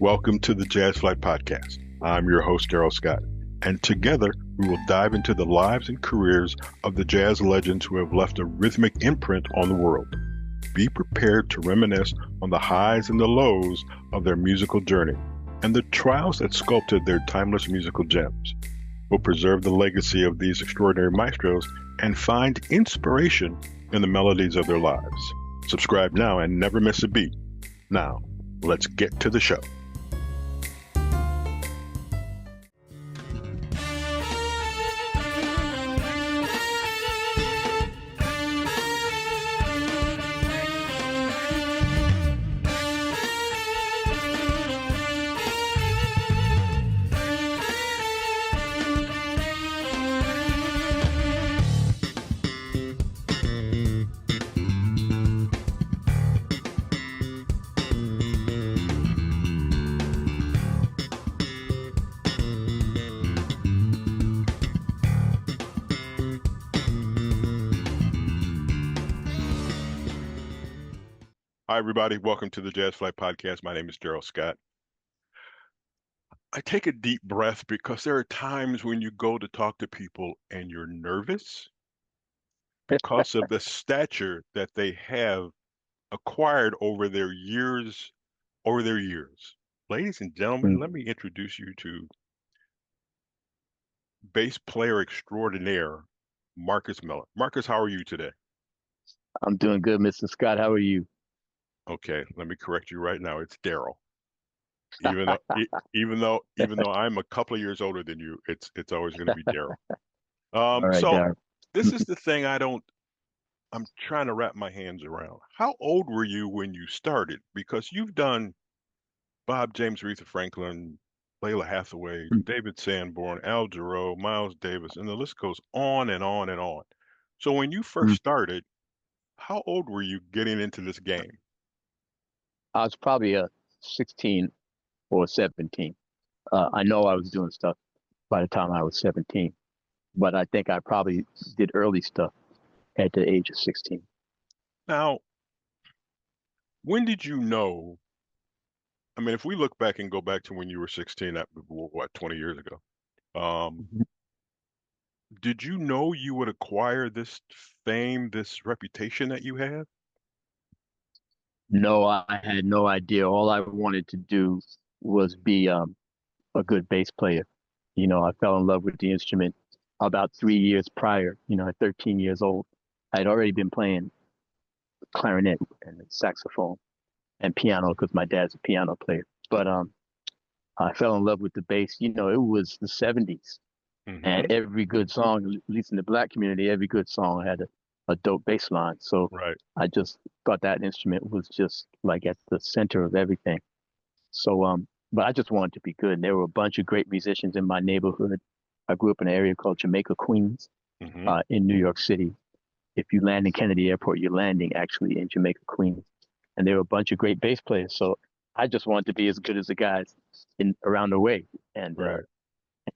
Welcome to the Jazz Flyte Podcast. I'm your host, Darrell Scott, and together we will dive into the lives and careers of the jazz legends who have left a rhythmic imprint on the world. Be prepared to reminisce on the highs and the lows of their musical journey and the trials that sculpted their timeless musical gems. We'll preserve the legacy of these extraordinary maestros and find inspiration in the melodies of their lives. Subscribe now and never miss a beat. Now, let's get to the show. Hi, everybody. Welcome to the Jazz Flyte Podcast. My name is Darrell Scott. I take a deep breath because there are times when you go to talk to people and you're nervous because of the stature that they have acquired over their years. Ladies and gentlemen, let me introduce you to bass player extraordinaire, Marcus Miller. Marcus, how are you today? I'm doing good, Mr. Scott. How are you? Okay, let me correct you right now. It's Darrell. Even though I'm a couple of years older than you, it's always going to be Darrell. All right, So Darrell. this is the thing I'm trying to wrap my hands around. How old were you when you started? Because you've done Bob James, Aretha Franklin, Layla Hathaway, David Sanborn, Al Jarreau, Miles Davis, and the list goes on and on and on. So when you first started, how old were you getting into this game? I was probably 16 or 17. I know I was doing stuff by the time I was 17, but I think I probably did early stuff at the age of 16. Now, when did you know? I mean, if we look back and go back to when you were 16, that was what, 20 years ago? Did you know you would acquire this fame, this reputation that you have? No, I had no idea. All I wanted to do was be a good bass player. I fell in love with the instrument about 3 years prior. At 13 years old, I'd already been playing clarinet and saxophone and piano because my dad's a piano player. But I fell in love with the bass. It was the 70s, and every good song, at least in the Black community, every good song had a dope bass line. So right. I just thought that instrument was just like at the center of everything. So, but I just wanted to be good. And there were a bunch of great musicians in my neighborhood. I grew up in an area called Jamaica Queens in New York City. If you land in Kennedy Airport, you're landing actually in Jamaica Queens. And there were a bunch of great bass players. So I just wanted to be as good as the guys around the way and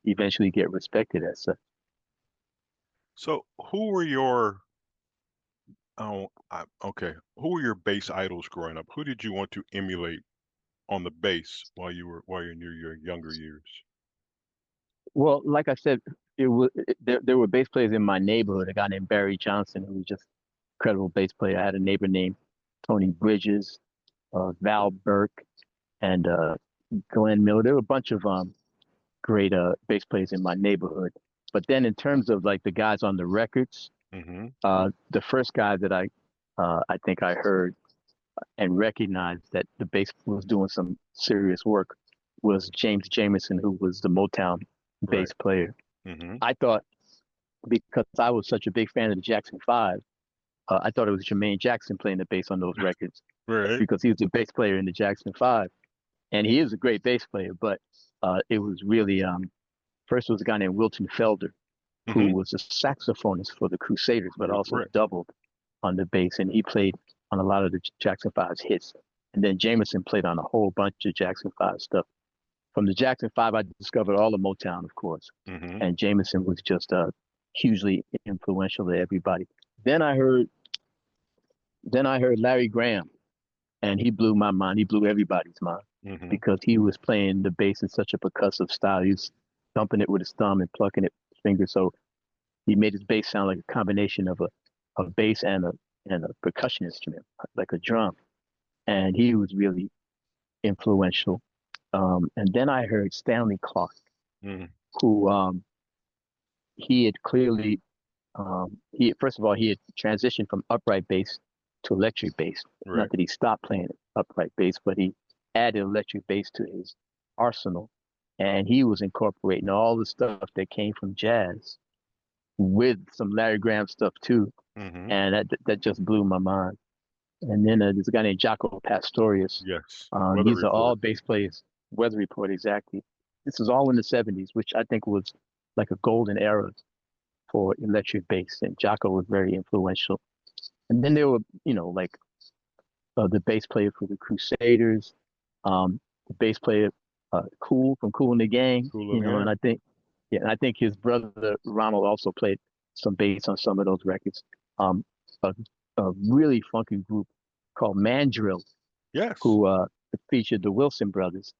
eventually get respected as such. So who were your who were your bass idols growing up? Who did you want to emulate on the bass while you're in your younger years? Well, like I said, there were bass players in my neighborhood. A guy named Barry Johnson, who was just an incredible bass player. I had a neighbor named Tony Bridges, Val Burke, and Glenn Miller. There were a bunch of great bass players in my neighborhood. But then in terms of like the guys on the records, the first guy that I think I heard and recognized that the bass was doing some serious work was James Jamerson, who was the Motown bass player. I thought, because I was such a big fan of the Jackson 5, I thought it was Jermaine Jackson playing the bass on those records because he was the bass player in the Jackson 5. And he is a great bass player, but it was really, first was a guy named Wilton Felder, who was a saxophonist for the Crusaders, but also doubled on the bass. And he played on a lot of the Jackson 5's hits. And then Jamerson played on a whole bunch of Jackson 5 stuff. From the Jackson 5, I discovered all of Motown, of course. And Jamerson was just hugely influential to everybody. Then I heard Larry Graham, and he blew my mind. He blew everybody's mind. Mm-hmm. because he was playing the bass in such a percussive style. He was thumping it with his thumb and plucking it with his finger. So he made his bass sound like a combination of a bass and a percussion instrument, like a drum. And he was really influential. And then I heard Stanley Clarke, Mm-hmm. who he had clearly he first of all he had transitioned from upright bass to electric bass. Not Right. that he stopped playing upright bass, but he added electric bass to his arsenal, and he was incorporating all the stuff that came from jazz with some Larry Graham stuff too, Mm-hmm. and that just blew my mind. And then there's a guy named Jaco Pastorius. Yes. Weather These are all report. bass players. Weather Report, exactly. This was all in the '70s, which I think was like a golden era for electric bass, and Jaco was very influential. And then there were, like the bass player for the Crusaders, the bass player Cool from Cool and the Gang, Cool of and yeah. I think his brother Ronald also played some bass on some of those records. Um, a, a really funky group called Mandrill, Yes. who featured the Wilson brothers,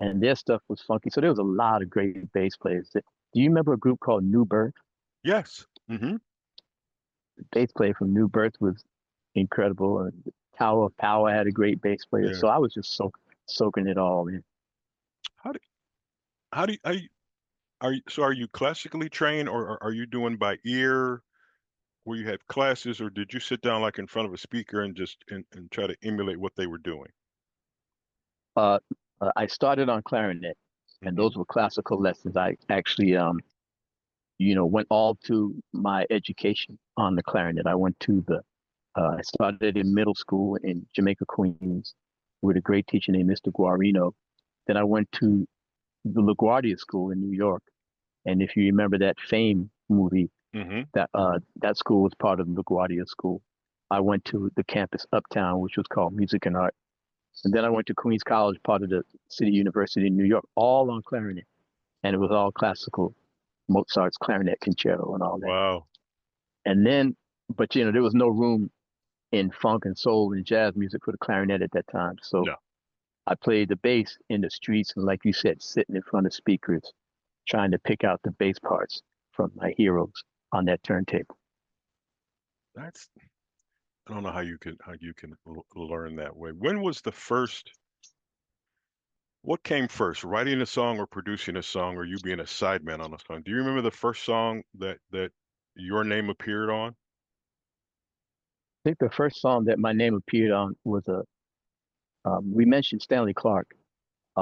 and their stuff was funky. So there was a lot of great bass players. Do you remember a group called New Birth? Yes. Mm-hmm. The bass player from New Birth was incredible, and Tower of Power had a great bass player. Yeah. So I was just soaking it all in. How do are you classically trained, or are you doing by ear where you had classes, or did you sit down like in front of a speaker and just and try to emulate what they were doing? Uh, I started on clarinet, and Mm-hmm. those were classical lessons. I actually, went all to my education on the clarinet. I went to I started in middle school in Jamaica Queens with a great teacher named Mr. Guarino. Then I went to the LaGuardia School in New York. And if you remember that Fame movie, Mm-hmm. that school was part of the LaGuardia School. I went to the campus uptown, which was called Music and Art. And then I went to Queens College, part of the City University in New York, all on clarinet. And it was all classical, Mozart's clarinet concerto and all that. Wow. And then, but there was no room in funk and soul and jazz music for the clarinet at that time. So No. I played the bass in the streets and, like you said, sitting in front of speakers, trying to pick out the bass parts from my heroes on that turntable. That's I don't know how you can learn that way. When was the first what came first, writing a song or producing a song or you being a sideman on a song? Do you remember the first song that your name appeared on? I think the first song that my name appeared on was we mentioned Stanley Clarke.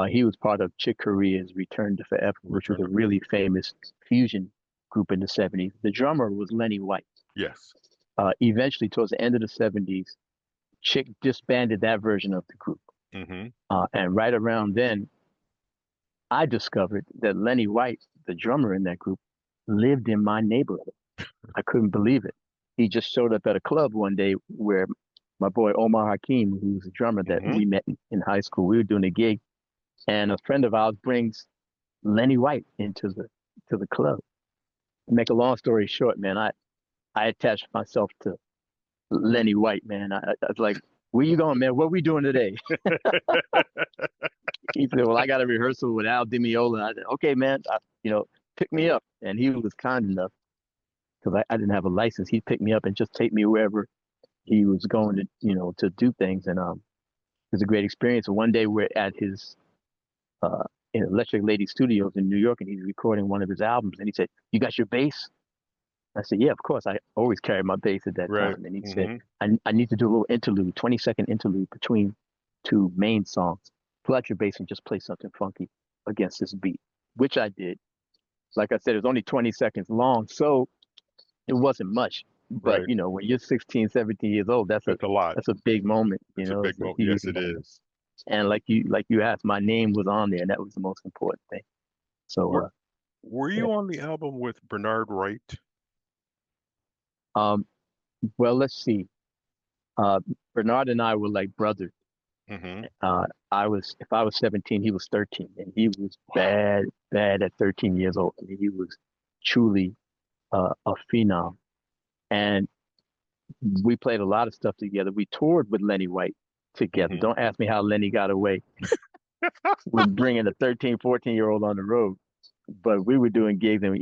He was part of Chick Corea's Return to Forever, which was Return a to really famous fusion group in the '70s. The drummer was Lenny White. Yes. Eventually, towards the end of the '70s, Chick disbanded that version of the group. Mm-hmm. And right around then, I discovered that Lenny White, the drummer in that group, lived in my neighborhood. I couldn't believe it. He just showed up at a club one day where my boy Omar Hakim, who was a drummer that Mm-hmm. we met in high school, we were doing a gig, and a friend of ours brings Lenny White into the club. To make a long story short, man, I attached myself to Lenny White, man. I was like, "Where you going, man? What we doing today?" He said, "Well, I got a rehearsal with Al Di Meola." I said, "Okay, man, pick me up." And he was kind enough because I didn't have a license. He'd pick me up and just take me wherever he was going to, to do things. And it was a great experience. And one day we're at his uh, in Electric Lady Studios in New York, and he's recording one of his albums. And he said, "You got your bass?" I said, "Yeah, of course. I always carried my bass at that Right. time." And he said, Mm-hmm. I need to do a little interlude, 20-second interlude between two main songs. Pull out your bass and just play something funky against this beat," which I did. Like I said, it was only 20 seconds long, so it wasn't much. But, Right. when you're 16, 17 years old, That's a lot. that's a big moment, It's a big it's a moment. huge Yes, it moment. is. And like you asked, my name was on there, and that was the most important thing. So, Were were yeah. you on the album with Bernard Wright? Um, well, let's see. Uh, Bernard and I were like brothers. Mm-hmm. If I was 17, he was 13, and he was Wow. bad, bad at 13 years old. I mean, he was truly a phenom. And we played a lot of stuff together. We toured with Lenny White together. Mm-hmm. Don't ask me how Lenny got away. with bringing a 13, 14-year-old on the road. But we were doing gigs and,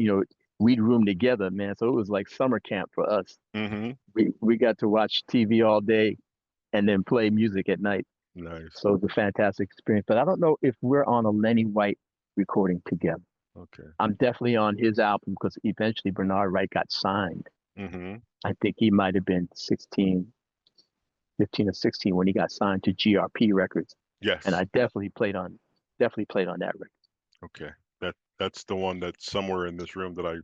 we'd room together, man. So it was like summer camp for us. Mm-hmm. We got to watch TV all day and then play music at night. Nice. So it was a fantastic experience. But I don't know if we're on a Lenny White recording together. Okay. I'm definitely on his album because eventually Bernard Wright got signed. Mm-hmm. I think he might have been 16, 15 or 16 when he got signed to GRP Records. And Yes. I definitely played on that record. Okay. That's the one that's somewhere in this room that I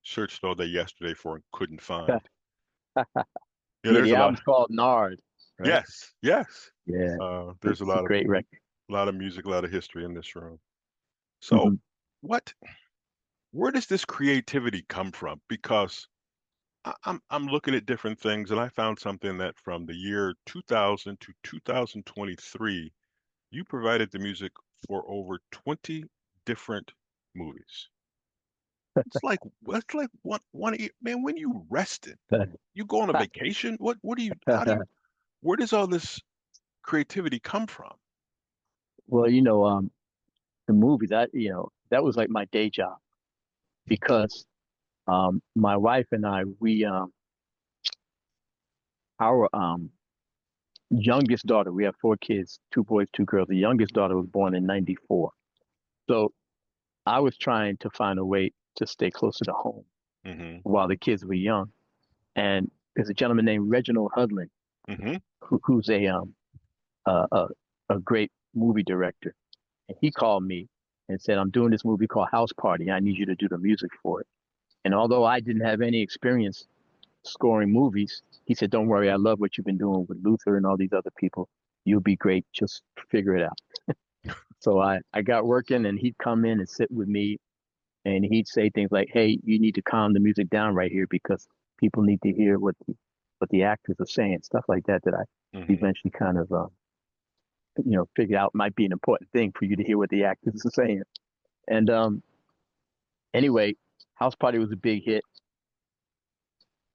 searched all day yesterday for and couldn't find. Yeah, Yeah, there's the a lot. album's called Nard, right? Yes, yes. Yeah, There's a it's a lot of great record. music, a lot of history in this room. So, Hmm. what? Where does this creativity come from? Because I'm looking at different things, and I found something that from the year 2000 to 2023, you provided the music for over 20 different movies. It's like man, when you resting, you go on a vacation. What do you? How do you? Where does all this creativity come from? Well, the movie that was like my day job because my wife and I, our youngest daughter, we have four kids, two boys, two girls. The youngest daughter was born in '94. So I was trying to find a way to stay closer to home Hmm. while the kids were young. And there's a gentleman named Reginald Hudlin, Hmm. who's a, a a great movie director. And he called me and said, "I'm doing this movie called House Party. I need you to do the music for it." And although I didn't have any experience scoring movies, he said, "Don't worry, I love what you've been doing with Luther and all these other people. You'll be great. Just figure it out." So I got working and he'd come in and sit with me and he'd say things like, "Hey, you need to calm the music down right here because people need to hear what the actors are saying," stuff like that that I Hmm. eventually kind of figured out might be an important thing for you to hear what the actors are saying. And anyway, House Party was a big hit.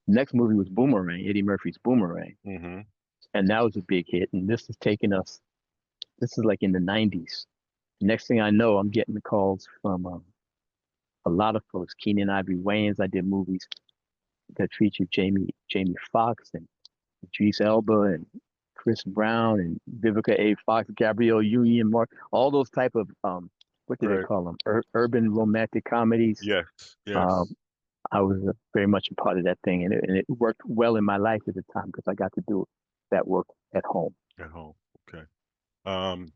Next movie was Boomerang, Eddie Murphy's Boomerang, Hmm. and that was a big hit. And this is taking us. This is like in the '90s. Next thing I know, I'm getting the calls from a lot of folks. Keenan Ivory Wayans. I did movies that featured Jamie Foxx and Idris Elba and Chris Brown and Vivica A. Fox, Gabrielle Union, Mark, all those type of what do they Right. call them? Urban romantic comedies. Yes. Um, Yes. I was very much a part of that thing, and it worked well in my life at the time because I got to do that work at home. At home. Okay. Um,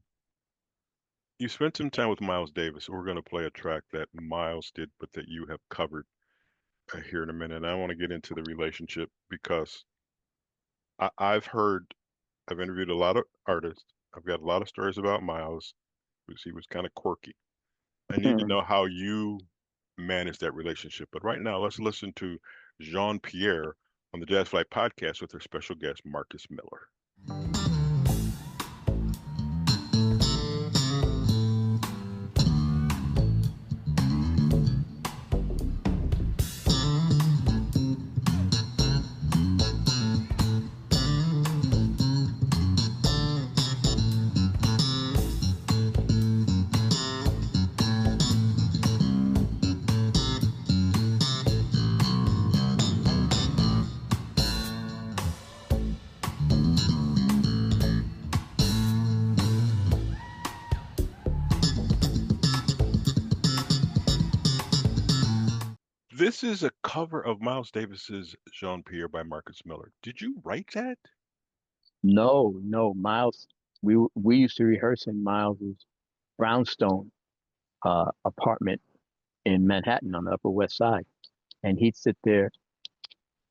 you spent some time with Miles Davis. We're going to play a track that Miles did, but that you have covered here in a minute. And I want to get into the relationship because I've interviewed a lot of artists. I've got a lot of stories about Miles because he was kind of quirky. I need to know how you manage that relationship. But right now, let's listen to Jean Pierre on the Jazz Flyte Podcast with our special guest, Marcus Miller. This is a cover of Miles Davis's Jean Pierre by Marcus Miller. Did you write that? No, no, Miles. We used to rehearse in Miles's brownstone apartment in Manhattan on the Upper West Side, and he'd sit there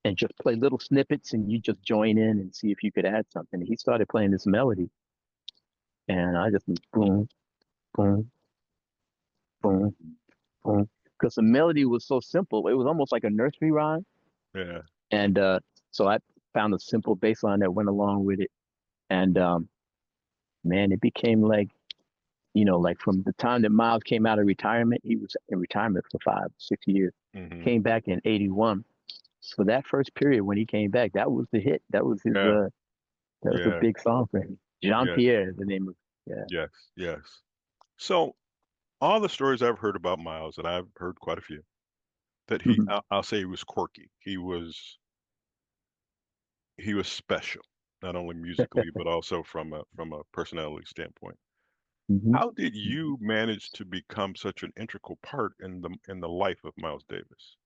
and just play little snippets, and you just join in and see if you could add something. He started playing this melody, and I just boom, boom, boom, boom, because the melody was so simple. It was almost like a nursery rhyme, Yeah. and so I found a simple bass line that went along with it, and man, it became like like from the time that Miles came out of retirement, he was in retirement for 5, 6 years. Hmm. Came back in '81. So that first period when he came back, that was the hit. That was his Yeah. that was a Yeah. big song for him. Jean Yeah. Pierre is the name of Yeah. Yes, yes. So all the stories I've heard about Miles, and I've heard quite a few, that Mhm. I'll say he was quirky. He was special, not only musically but also from a personality standpoint. Mhm. How did you manage to become such an integral part in the life of Miles Davis?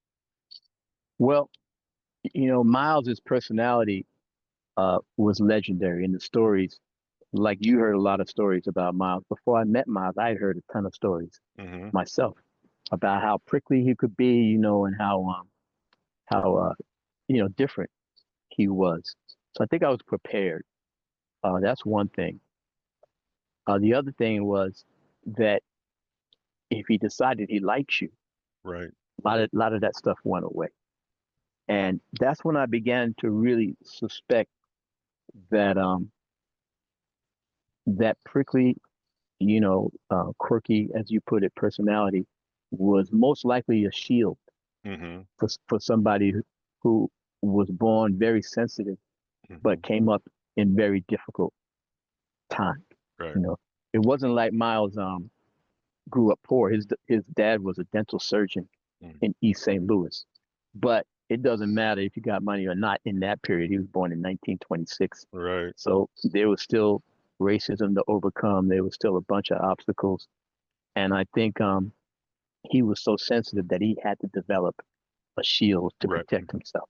Well, Miles's personality was legendary in the stories. Like you heard a lot of stories about Miles. Before I met Miles, I had heard a ton of stories Hmm. myself about how prickly he could be, and how different he was. So I think I was prepared. That's one thing. The other thing was that if he decided he likes you, Right. a lot of that stuff went away. And that's when I began to really suspect that that prickly, quirky, as you put it, personality was most likely a shield Hmm. for somebody who was born very sensitive but Hmm. came up in very difficult times. Right. You know, it wasn't like Miles grew up poor. His dad was a dental surgeon Mm. in East St. Louis, but it doesn't matter if you got money or not in that period. He was born in 1926, Right. so there was still racism to overcome. There was still a bunch of obstacles, and I think he was so sensitive that he had to develop a shield to Right. protect himself.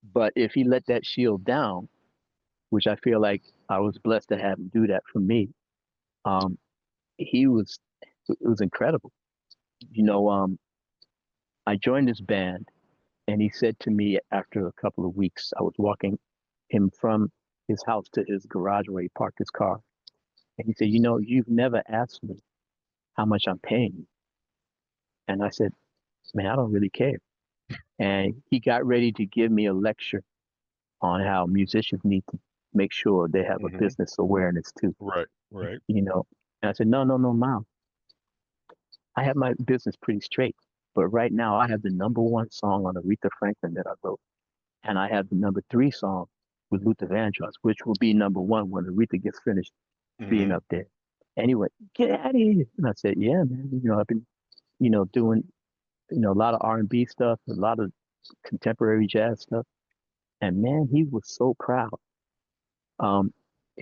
But if he let that shield down, which I feel like I was blessed to have him do that for me, um, he was it was incredible. You know, I joined this band, and he said to me after a couple of weeks, I was walking him from his house to his garage where he parked his car, and he said, "You've never asked me how much I'm paying you." And I said, "Man, I don't really care." And he got ready to give me a lecture on how musicians need to make sure they have a Hmm. business awareness too, Right. Right. you know. And I said, "No, no, no, Miles. I have my business pretty straight. But right now, I have the number one song on Aretha Franklin that I wrote, and I have the number three song with Luther Vandross, which will be number one when Aretha gets finished being Hmm. up there." Anyway, get out of here. And I said, "Yeah, man. I've been, doing, a lot of R&B stuff, a lot of contemporary jazz stuff." And man, he was so proud. Um,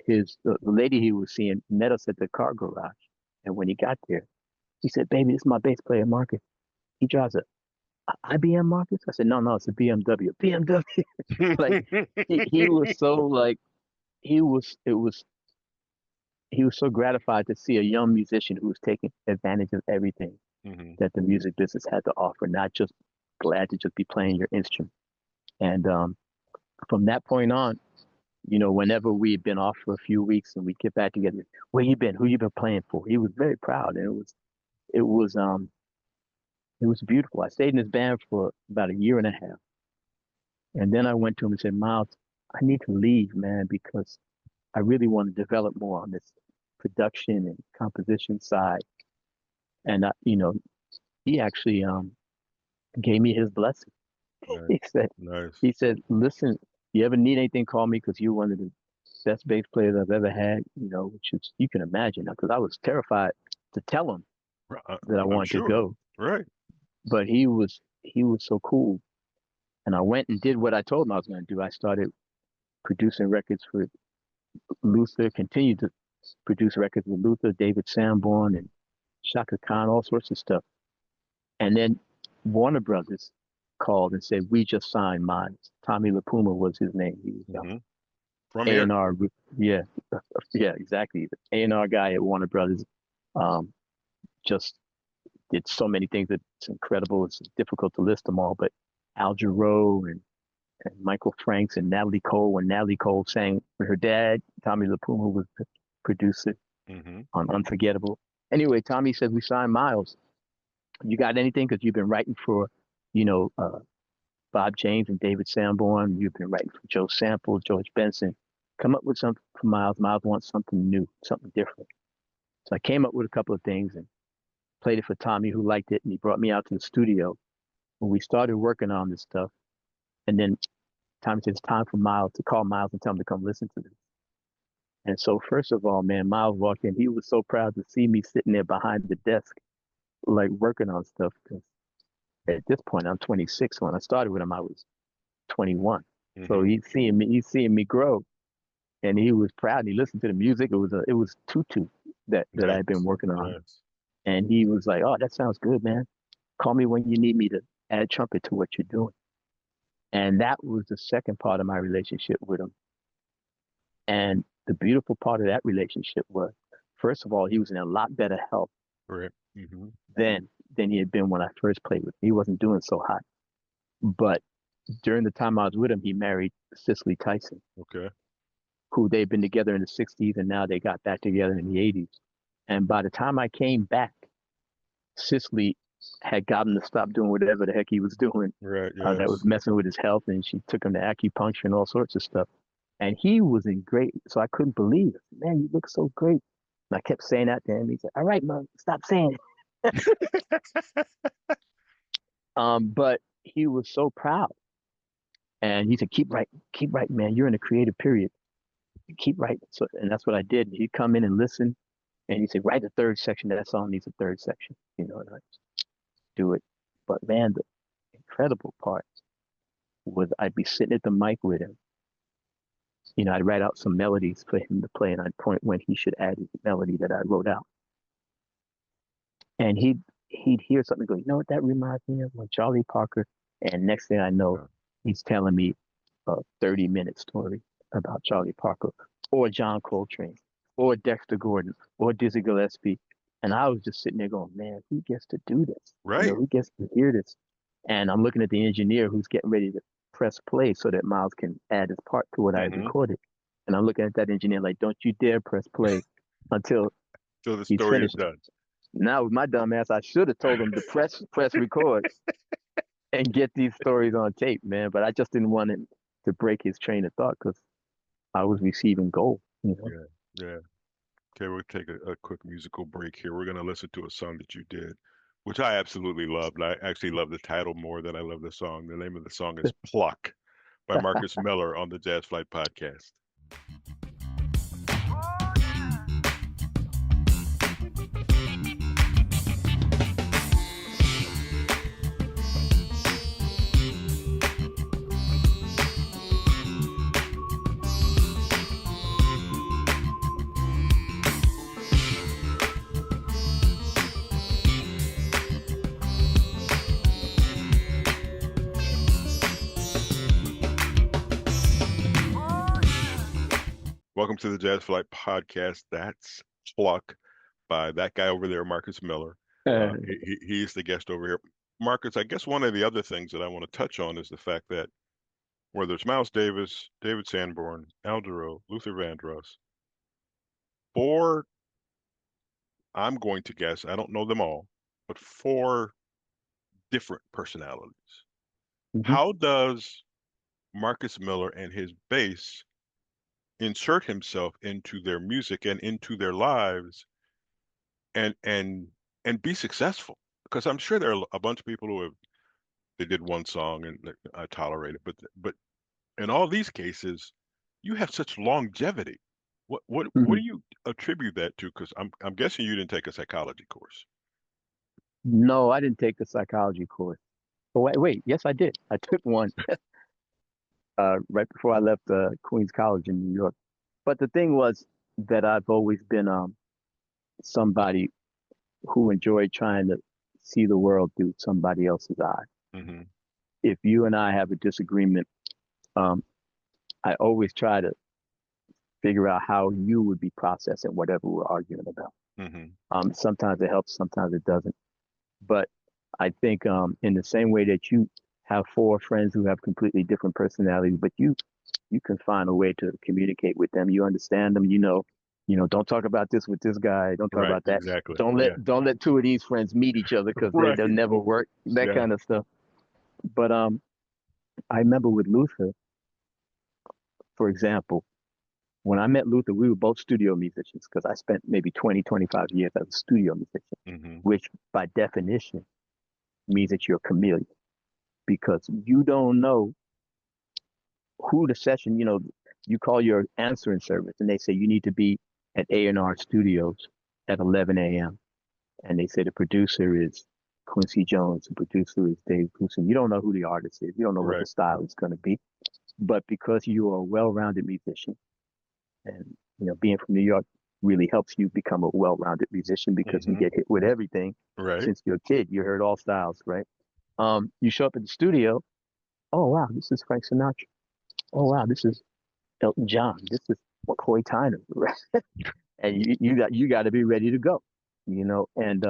the lady he was seeing met us at the car garage, and when he got there, he said, "Baby, this is my bass player, Marcus. He drives a IBM, Marcus." I said, "No, no, it's a BMW." BMW. Like he was so like he was it was he was so gratified to see a young musician who was taking advantage of everything Hmm. that the music business had to offer, not just glad to just be playing your instrument. And from that point on, whenever we had been off for a few weeks and we get back together, "Where you been? Who you been playing for?" He was very proud, and it was it was beautiful. I stayed in his band for about a year and a half, and then I went to him and said, "Miles, I need to leave, man, because I really want to develop more on this production and composition side." And he actually gave me his blessing. Nice. He said, Nice. "Listen, you ever need anything, call me, because you're one of the best bass players I've ever had." Which is, you can imagine, because I was terrified to tell him that I I'm wanted to sure. go, Right. but he was so cool. And I went and did what I told him I was going to do. I started producing records for Luther, continued to produce records with Luther, David Sanborn, and Chaka Khan, all sorts of stuff. And then Warner Brothers called and said, "We just signed Miles." Tommy LaPuma was his name. He was Hmm. From here. A&R. Yeah, yeah, exactly. The A&R guy at Warner Brothers um, just did so many things that it's incredible. It's difficult to list them all, but Al Jarreau and Michael Franks and Natalie Cole. When Natalie Cole sang with her dad, Tommy LaPuma was the producer Hmm. on Unforgettable. Anyway, Tommy said, "We signed Miles. You got anything? Because you've been writing for, you know, uh, Bob James and David Sanborn. You've been writing for Joe Sample, George Benson. Come up with something for Miles. Miles wants something new, something different." So I came up with a couple of things and played it for Tommy, who liked it, and he brought me out to the studio when we started working on this stuff. And then Tommy said, "It's time for Miles to call Miles and tell him to come listen to this." And so, first of all, man, Miles walked in. He was so proud to see me sitting there behind the desk, like working on stuff. Because at this point, I'm 26. When I started with him, I was 21. So Mm-hmm. he's seeing me grow, and he was proud. And he listened to the music. It was Tutu that I had been Nice. working on, Nice. and he was like, "Oh, that sounds good, man. Call me when you need me to add trumpet to what you're doing." And that was the second part of my relationship with him. And the beautiful part of that relationship was, first of all, he was in a lot better health Right. Mm-hmm. than than he had been when I first played with him. He wasn't doing so hot. But during the time I was with him, he married Cicely Tyson, Okay. who they'd been together in the 60s and now they got back together in the 80s. And by the time I came back, Cicely had got him to stop doing whatever the heck he was doing Right. that was Yes. messing with his health. And she took him to acupuncture and all sorts of stuff. And he was in great, so I couldn't believe it. Man, you look so great. And I kept saying that to him. He said, "All right, Mom, stop saying it." But he was so proud. And he said, keep writing, man. You're in a creative period. Keep writing. So, and that's what I did. He'd come in and listen, and he'd say, write the third section. That song needs a third section, and I do it. But man, the incredible part was I'd be sitting at the mic with him. I'd write out some melodies for him to play, and I'd point when he should add his melody that I wrote out. And he'd hear something, go, you know what that reminds me of? When Charlie Parker. And next thing I know, he's telling me a 30-minute story about Charlie Parker or John Coltrane or Dexter Gordon or Dizzy Gillespie. And I was just sitting there going, man, who gets to do this? Right. Who gets to hear this? And I'm looking at the engineer who's getting ready to press play so that Miles can add his part to what I had Mm-hmm. recorded. And I'm looking at that engineer like, don't you dare press play until So the he's story is finished. done. Now, with my dumb ass, I should have told him to press record and get these stories on tape, man. But I just didn't want him to break his train of thought because I was receiving gold. Yeah. Yeah. Okay, we'll take a quick musical break here. We're going to listen to a song that you did, which I absolutely loved. I actually love the title more than I love the song. The name of the song is Pluck by Marcus Miller on the Jazz Flyte Podcast. Welcome to the Jazz Flyte Podcast. That's Pluck by that guy over there, Marcus Miller. He's the guest over here. Marcus, I guess one of the other things that I want to touch on is the fact that whether it's Miles Davis, David Sanborn, Al Darrell, Luther Vandross, four, I'm going to guess, I don't know them all, but four different personalities. Mm-hmm. How does Marcus Miller and his bass insert himself into their music and into their lives and be successful? Because I'm sure there are a bunch of people who they did one song and I tolerate it, but in all these cases, you have such longevity. What Mm-hmm. do you attribute that to? Because I'm guessing you didn't take a psychology course. No, I didn't take the psychology course. Oh, wait, yes, I did. I took one right before I left Queens College in New York. But the thing was that I've always been somebody who enjoyed trying to see the world through somebody else's eye. Mm-hmm. If you and I have a disagreement, I always try to figure out how you would be processing whatever we're arguing about. Mm-hmm. Sometimes it helps, sometimes it doesn't. But I think in the same way that you have four friends who have completely different personalities, but you can find a way to communicate with them. You understand them. Don't talk about this with this guy. Don't talk Right. about that. Exactly. Don't let two of these friends meet each other because Right. they'll never work. That Yeah. kind of stuff. But I remember with Luther, for example, when I met Luther, we were both studio musicians because I spent maybe 20, 25 years as a studio musician, Mm-hmm. which by definition means that you're a chameleon because you don't know who the session, You call your answering service and they say you need to be at A&R Studios at 11 a.m. And they say the producer is Quincy Jones, the producer is Dave Grusin. You don't know who the artist is. You don't know what the Right. style is going to be. But because you are a well-rounded musician, and being from New York really helps you become a well-rounded musician because you Hmm. get hit with everything Right. since you're a kid. You heard all styles, right? You show up at the studio. Oh wow, this is Frank Sinatra. Oh wow, this is Elton John. This is McCoy Tyner, right? And you got to be ready to go, And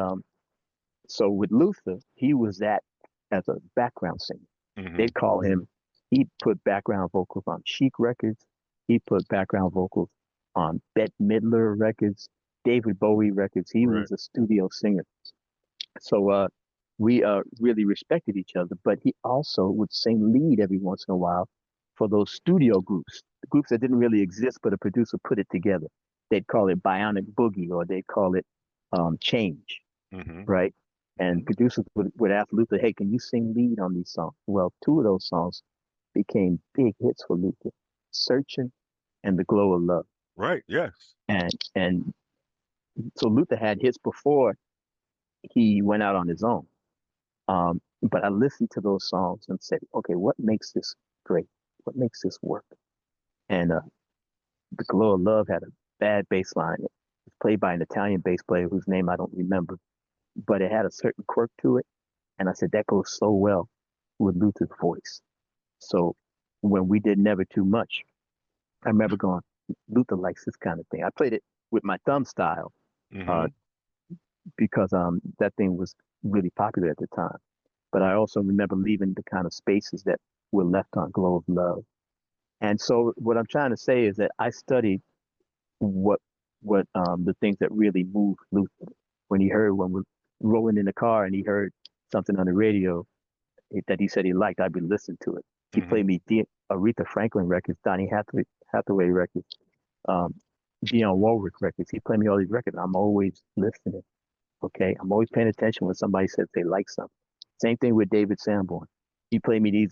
so with Luther, he was that as a background singer. Hmm. They'd call him. He put background vocals on Chic records. He put background vocals on Bette Midler records, David Bowie records. He Right. was a studio singer. So we really respected each other. But he also would sing lead every once in a while for those studio groups, groups that didn't really exist, but a producer put it together. They'd call it Bionic Boogie or they'd call it Change, Hmm. right? And Hmm. producers would ask Luther, hey, can you sing lead on these songs? Well, two of those songs became big hits for Luther, Searching and The Glow of Love. Right. Yes. And so Luther had hits before he went out on his own. But I listened to those songs and said, okay, what makes this great? What makes this work? And The Glow of Love had a bad bass line. It was played by an Italian bass player whose name I don't remember, but it had a certain quirk to it. And I said, that goes so well with Luther's voice. So when we did Never Too Much, I remember going, Luther likes this kind of thing. I played it with my thumb style uh, Hmm. because that thing was really popular at the time. But I also remember leaving the kind of spaces that were left on Glow of Love. And so what I'm trying to say is that I studied what the things that really moved Luther. When we're rolling in the car and he heard something on the radio that he said he liked, I'd be listening to it. He Hmm. played me Aretha Franklin records, Donny Hathaway records, um, Dionne Warwick records. He played me all these records. I'm always listening. Okay, I'm always paying attention when somebody says they like something. Same thing with David Sanborn. He played me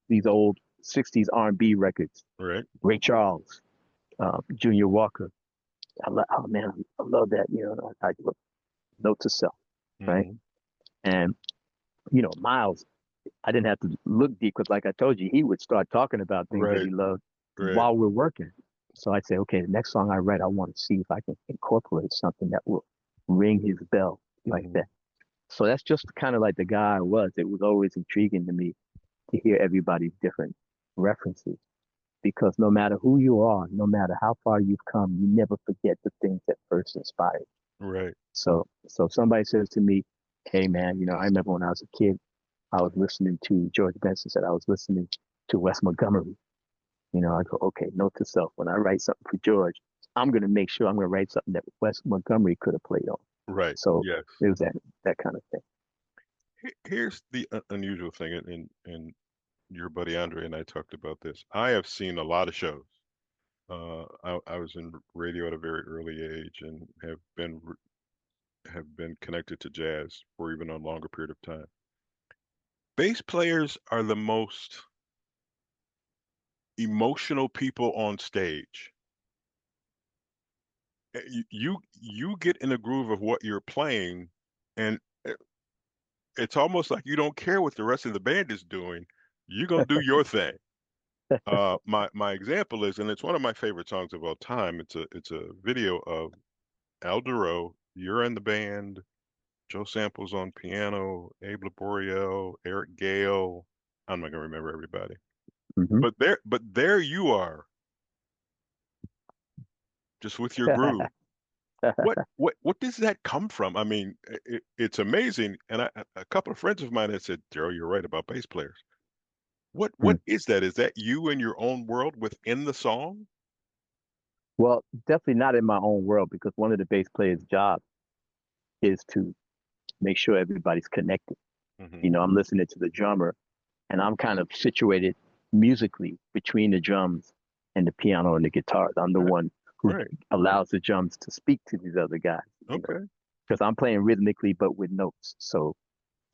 these old '60s R&B records. Right. Ray Charles, Junior Walker. Oh man, I love that. I look note to self, right? Hmm. And Miles, I didn't have to look deep because, like I told you, he would start talking about things that Right. he loved Right. while we're working. So I'd say, okay, the next song I write, I want to see if I can incorporate something that will ring his bell like Hmm. that. So that's just kind of like the guy I was. It was always intriguing to me to hear everybody's different references because no matter who you are, no matter how far you've come, you never forget the things that first inspired. Right. So if somebody says to me, hey man, I remember when I was a kid, I was listening to George Benson said I was listening to Wes Montgomery. I go, okay, note to self. When I write something for George, I'm gonna make sure I'm gonna write something that Wes Montgomery could have played on. Right. So Yes. it was that kind of thing. Here's the unusual thing, and your buddy Andre and I talked about this. I have seen a lot of shows. I was in radio at a very early age and have been connected to jazz for even a longer period of time. Bass players are the most emotional people on stage. You get in a groove of what you're playing, and it's almost like you don't care what the rest of the band is doing. You're gonna do your thing. My example is, and it's one of my favorite songs of all time. It's a video of Al Jarreau. You're in the band. Joe Sample's on piano. Abe Laboriel, Eric Gale. I'm not gonna remember everybody, Hmm. but there you are, just with your groove. What does that come from? I mean, it's amazing. And a couple of friends of mine had said, Darrell, you're right about bass players. What is that? Is that you in your own world within the song? Well, definitely not in my own world because one of the bass players' job is to make sure everybody's connected. Hmm. I'm listening to the drummer and I'm kind of situated musically between the drums and the piano and the guitars. I'm the Right, one who right. allows the drums to speak to these other guys, Okay. because I'm playing rhythmically but with notes. So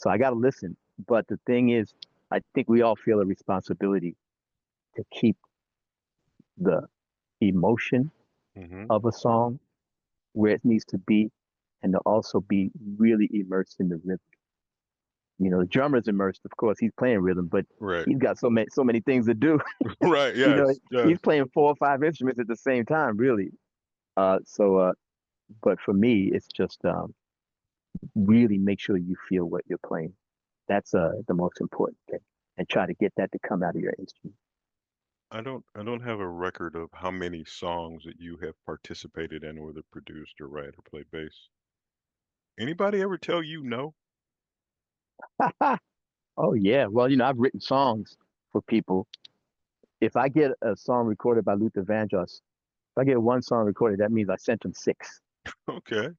I got to listen. But the thing is, I think we all feel a responsibility to keep the emotion Hmm. of a song where it needs to be, and to also be really immersed in the rhythm. The drummer's immersed, of course, he's playing rhythm, but Right. he's got so many things to do. Right. You know, Yes. Yes. he's playing four or five instruments at the same time, really. But for me, it's just really make sure you feel what you're playing. That's the most important thing, and try to get that to come out of your instrument. I don't have a record of how many songs that you have participated in, whether produced or write or played bass. Anybody ever tell you no? Oh yeah, well, I've written songs for people. If I get a song recorded by Luther Vandross, if I get one song recorded, that means I sent him six, Okay.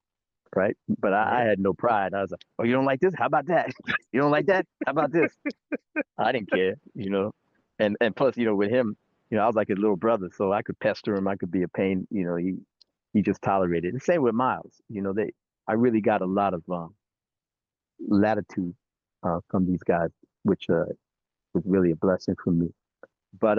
right? But I Right. had no pride. I was like, oh, you don't like this? How about that? You don't like that? How about this? I didn't care. And plus, with him, I was like his little brother, so I could pester him, I could be a pain, he just tolerated. The same with Miles. I really got a lot of latitude from these guys, which was really a blessing for me. But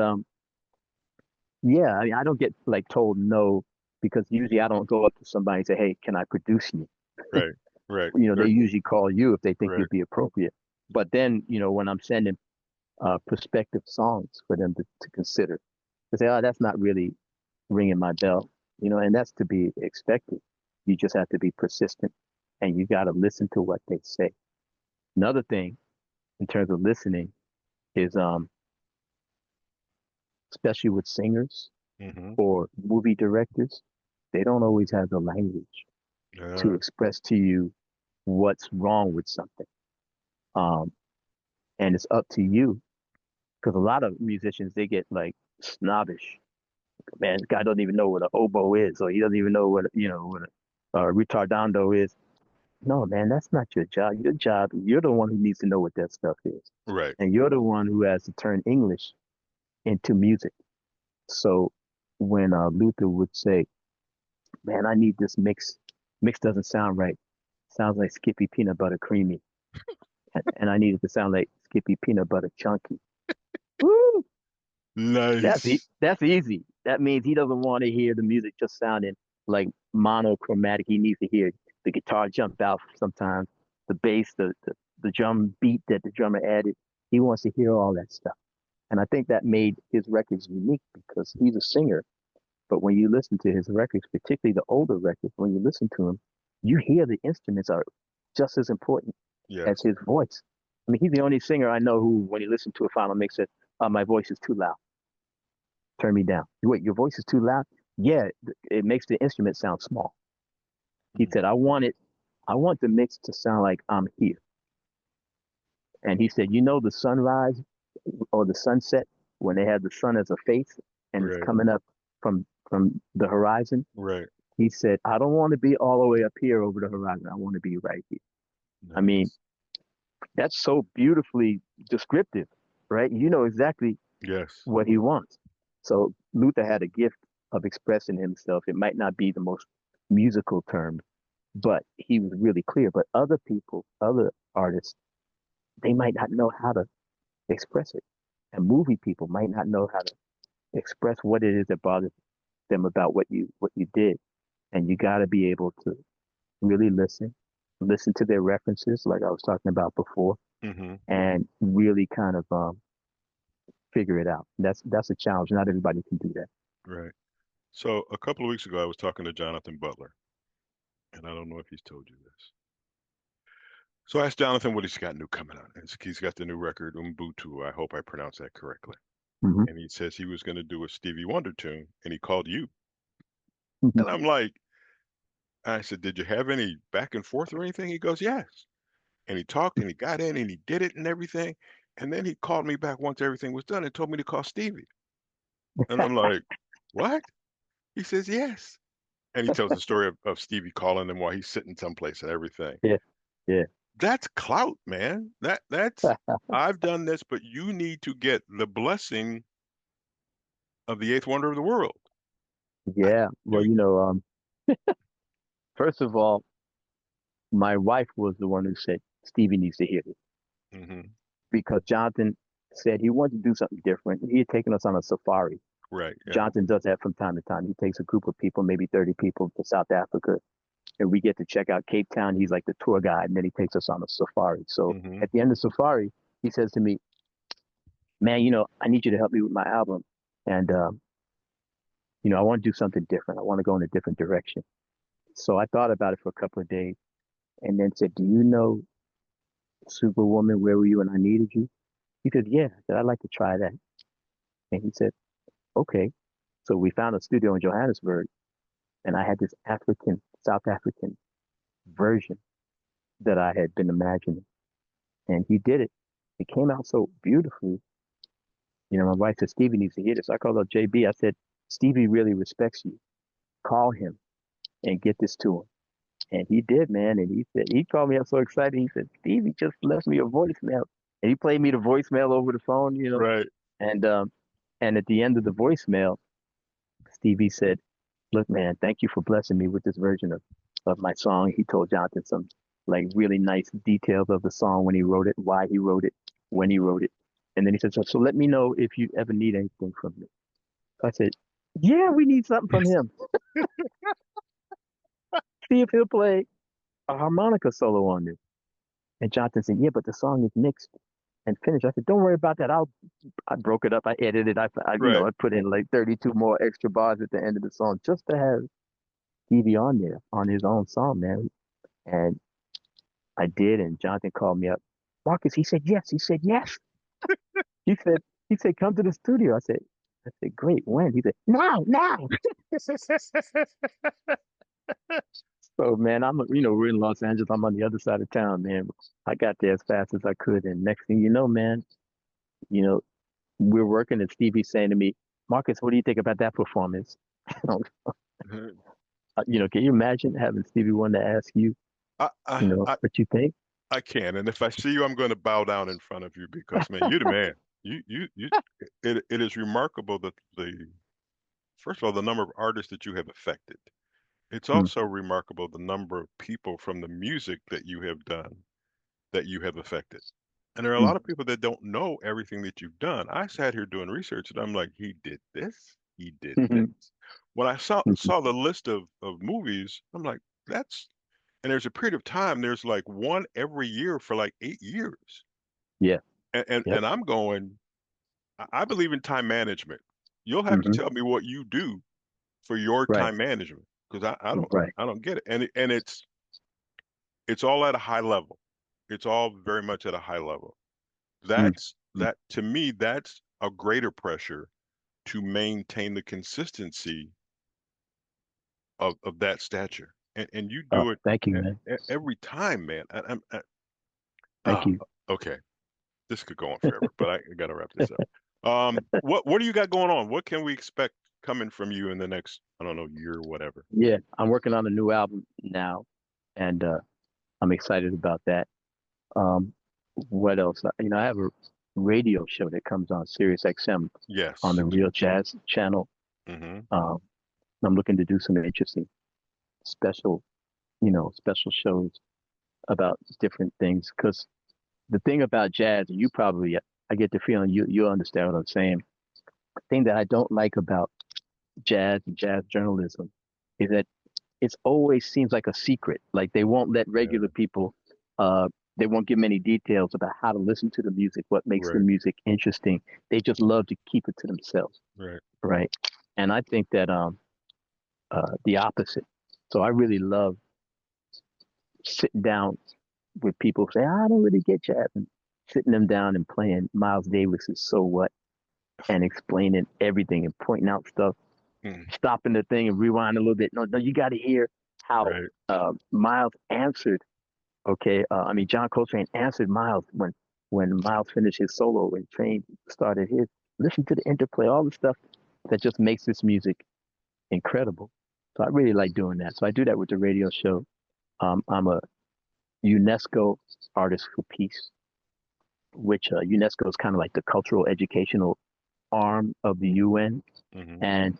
yeah, I mean, I don't get like told no because usually I don't go up to somebody and say, "Hey, can I produce you?" Right. Right. They Certainly. usually call you if they think Right. you'd be appropriate. But then, when I'm sending prospective songs for them to consider, they say, "Oh, that's not really ringing my bell," and that's to be expected. You just have to be persistent, and you got to listen to what they say. Another thing in terms of listening is, especially with singers Hmm. or movie directors, they don't always have the language to Yeah. express to you what's wrong with something. Um, and it's up to you because a lot of musicians they get like snobbish. Man, this guy doesn't even know what an oboe is, or he doesn't even know what a retardando is. No, man, that's not your job. Your job, you're the one who needs to know what that stuff is, Right. and you're the one who has to turn English into music. So when Luther would say, "Man, I need this mix. Mix doesn't sound right. Sounds like Skippy peanut butter creamy, and I need it to sound like Skippy peanut butter chunky." Woo! Nice. That's easy. That means he doesn't want to hear the music just sounding like monochromatic. He needs to hear the guitar jump out sometimes, the bass, the drum beat that the drummer added. He wants to hear all that stuff. And I think that made his records unique because he's a singer. But when you listen to his records, particularly the older records, when you listen to him, you hear the instruments are just as important as Yes. his voice. I mean, he's the only singer I know who, when he listened to a final mix, said, "My voice is too loud. Turn me down." Wait, your voice is too loud? Yeah, it makes the instrument sound small. He Mm. said, I want the mix to sound like I'm here. And he said, the sunrise or the sunset when they have the sun as a face and it's Right. coming up from the horizon. Right. He said, I don't want to be all the way up here over the horizon. I want to be right here. I mean, Nice. that's so beautifully descriptive, right? You know exactly Yes. what he wants. So Luther had a gift of expressing himself. It might not be the most musical term, but he was really clear. But other people, other artists, they might not know how to express it. And movie people might not know how to express what it is that bothers them about what you did. And you got to be able to really listen to their references, like I was talking about before, Hmm. and really kind of figure it out. That's a challenge. Not everybody can do that. Right. So a couple of weeks ago, I was talking to Jonathan Butler, and I don't know if he's told you this. So I asked Jonathan what he's got new coming out. He's got the new record, Umbutu. I hope I pronounced that correctly. Hmm. And he says he was going to do a Stevie Wonder tune, and he called you. Hmm. And I'm like, I said, did you have any back and forth or anything? He goes, yes. And he talked and he got in and he did it and everything. And then he called me back once everything was done and told me to call Stevie. And I'm like, what? He says, yes. And he tells the story of Stevie calling him while he's sitting someplace and everything. Yeah, yeah, That's clout, man. That's I've done this, but you need to get the blessing of the eighth wonder of the world. I yeah. Well, do. first of all, my wife was the one who said Stevie needs to hear it Hmm. because Jonathan said he wanted to do something different. He had taken us on a safari Right. Yeah. Jonathan does that from time to time. He takes a group of people, maybe 30 people, to South Africa, and we get to check out Cape Town. He's like the tour guide, and then he takes us on a safari. So Hmm. at the end of the safari, he says to me, "Man, I need you to help me with my album, and I want to do something different. I want to go in a different direction." So I thought about it for a couple of days, and then said, "Do you know Superwoman? Where were you when I needed you?" He said, "Yeah." I said, "I'd like to try that." And he said, "Okay." So we found a studio in Johannesburg, and I had this South African version that I had been imagining, and he did it. It came out so beautifully. My wife said, "Stevie needs to hear this." I called up JB. I said, "Stevie really respects you. Call him and get this to him." And he did, man. And he called me up so excited. He said, "Stevie just left me a voicemail." And he played me the voicemail over the phone. Right. And at the end of the voicemail, Stevie said, "Look, man, thank you for blessing me with this version of my song." He told Jonathan some like really nice details of the song, when he wrote it, why he wrote it, when he wrote it. And then he said, so let me know if you ever need anything from me. So I said, "Yeah, we need something from him. See if he'll play a harmonica solo on this." And Jonathan said, "Yeah, but the song is mixed and finished." I said, "Don't worry about that. I broke it up. I edited. Right. I put in like 32 more extra bars at the end of the song just to have Stevie on there on his own song, man." And I did. And Jonathan called me up. "Marcus," he said, "yes." He said, "Yes." He said, "Come to the studio." I said, "Great. When?" He said, "Now, now." So, man, we're in Los Angeles. I'm on the other side of town, man. I got there as fast as I could. And next thing you know, man, you know, we're working, and Stevie's saying to me, "Marcus, what do you think about that performance?" Can you imagine having Stevie Wonder ask you, I, I, I, what you think? I can. And if I see you, I'm going to bow down in front of you because, man, you're the man. It is remarkable that first of all, the number of artists that you have affected. It's Mm, also remarkable the number of people from the music that you have done that you have affected. And there are a mm, lot of people that don't know everything that you've done. I sat here doing research and I'm like, he did this, he did this. mhm, When I saw mhm. saw the list of movies, I'm like, that's and there's a period of time, there's like one every year for like 8 years. Yeah. And Yep. I'm going, I believe in time management. You'll have to Hmm. tell me what you do for your Right. time management because Right. I don't get it. And it's all at a high level. It's all very much at a high level. Mm, mm. That to me, that's a greater pressure to maintain the consistency of that stature. And you Oh, do it thank you, man. every time, man. Thank Ah, you. okay. This could go on forever, but I got to wrap this up. What do you got going on? What can we expect coming from you in the next, I don't know, year or whatever? Yeah, I'm working on a new album now, and I'm excited about that. Um, what else? I have a radio show that comes on Sirius XM on Yes. the Real Jazz channel. Hmm. Um, I'm looking to do some interesting special, special shows about different things. Because the thing about jazz, and I get the feeling you understand what I'm saying. The thing that I don't like about jazz and jazz journalism is that it always seems like a secret. Like they won't let regular Yeah. people, uh, they won't give many details about how to listen to the music, what makes the Right. music interesting. They just love to keep it to themselves, Right. right? And I think that the opposite. So I really love sitting down with people who say, "I don't really get jazz," and sitting them down and playing Miles Davis's "So What" and explaining everything and pointing out stuff, Mm. stopping the thing and rewind a little bit. No, no, you got to hear how Right. Miles answered. Okay, John Coltrane answered Miles when Miles finished his solo and Train started his. Listen to the interplay, all the stuff that just makes this music incredible. So I really like doing that. So I do that with the radio show. I'm a UNESCO Artist for Peace, which UNESCO is kind of like the cultural educational arm of the UN, Hmm. and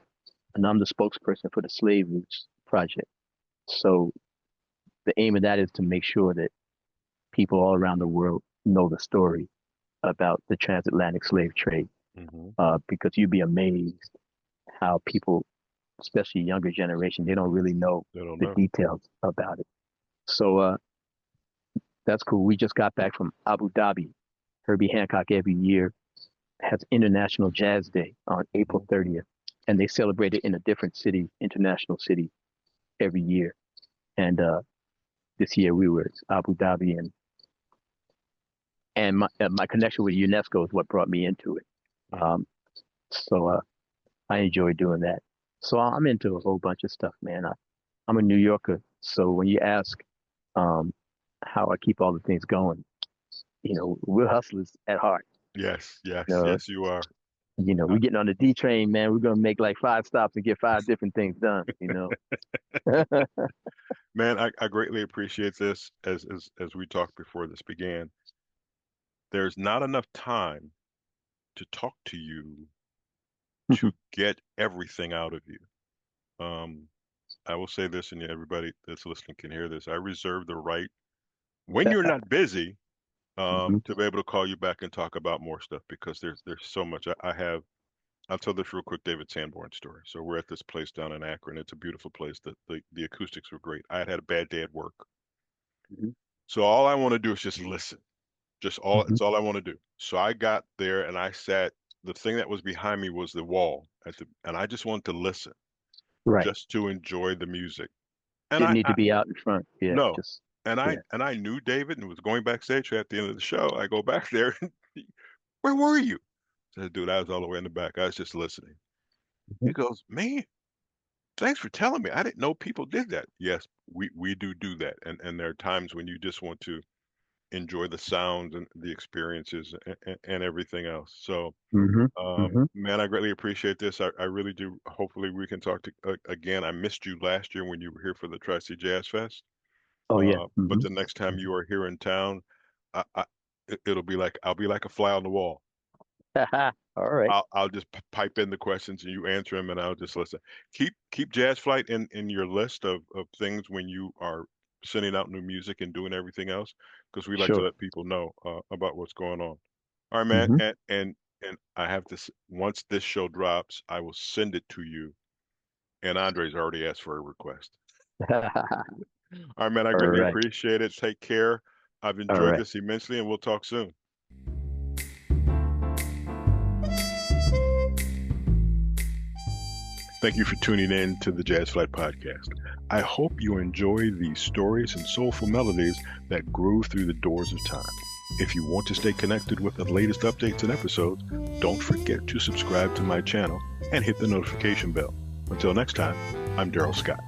I'm the spokesperson for the Slave Roots Project. So the aim of that is to make sure that people all around the world know the story about the transatlantic slave trade, Hmm. because you'd be amazed how people, especially younger generation, they don't really know They don't the know. details about it. So that's cool. We just got back from Abu Dhabi. Herbie Hancock every year has International Jazz Day on April 30th, and they celebrate it in a different city, international city, every year. And this year we were Abu Dhabi, and my connection with UNESCO is what brought me into it. Um, so I enjoy doing that. So I'm into a whole bunch of stuff, man. I'm a New Yorker, so when you ask how I keep all the things going, we're hustlers at heart. Yes, yes, You know, yes, you are. we're getting on the D train, man. We're gonna make like 5 stops and get 5 different things done. Man, I greatly appreciate this. As we talked before this began, there's not enough time to talk to you to get everything out of you. I will say this, and everybody that's listening can hear this. I reserve the right, when you're not busy, Mhm. to be able to call you back and talk about more stuff, because there's so much. I'll tell this real quick David Sanborn story. So we're at this place down in Akron. It's a beautiful place. The acoustics were great. I had a bad day at work. Mhm. So all I want to do is just listen. Mhm. It's all I want to do. So I got there and I sat. The thing that was behind me was the wall and I just wanted to listen, Right. just to enjoy the music. And Didn't I, need I to be out in front. Yeah. no, Just and I yeah. and I knew David and was going backstage. So at the end of the show, I go back there. And where were you? I said, dude, I was all the way in the back. I was just listening. Mhm. He goes, man, thanks for telling me. I didn't know people did that. Yes, we do that. And there are times when you just want to enjoy the sounds and the experiences and everything else. So, Mhm. Mhm. man, I greatly appreciate this. I really do. Hopefully, we can talk to again. I missed you last year when you were here for the Tri-C Jazz Fest. Oh yeah. But Mhm. the next time Mhm. you are here in town, it'll be like I'll be like a fly on the wall. All right. I'll just pipe in the questions and you answer them, and I'll just listen. Keep Jazz Flight in your list of things when you are sending out new music and doing everything else, because we like to Sure. let people know about what's going on. All right, man, Mhm. and I have this. Once this show drops, I will send it to you. And Andre's already asked for a request. All right, man, I All greatly right. appreciate it. Take care. I've All enjoyed right. this immensely, and we'll talk soon. Thank you for tuning in to the Jazz Flyte Podcast. I hope you enjoy these stories and soulful melodies that grew through the doors of time. If you want to stay connected with the latest updates and episodes, don't forget to subscribe to my channel and hit the notification bell. Until next time, I'm Darrell Scott.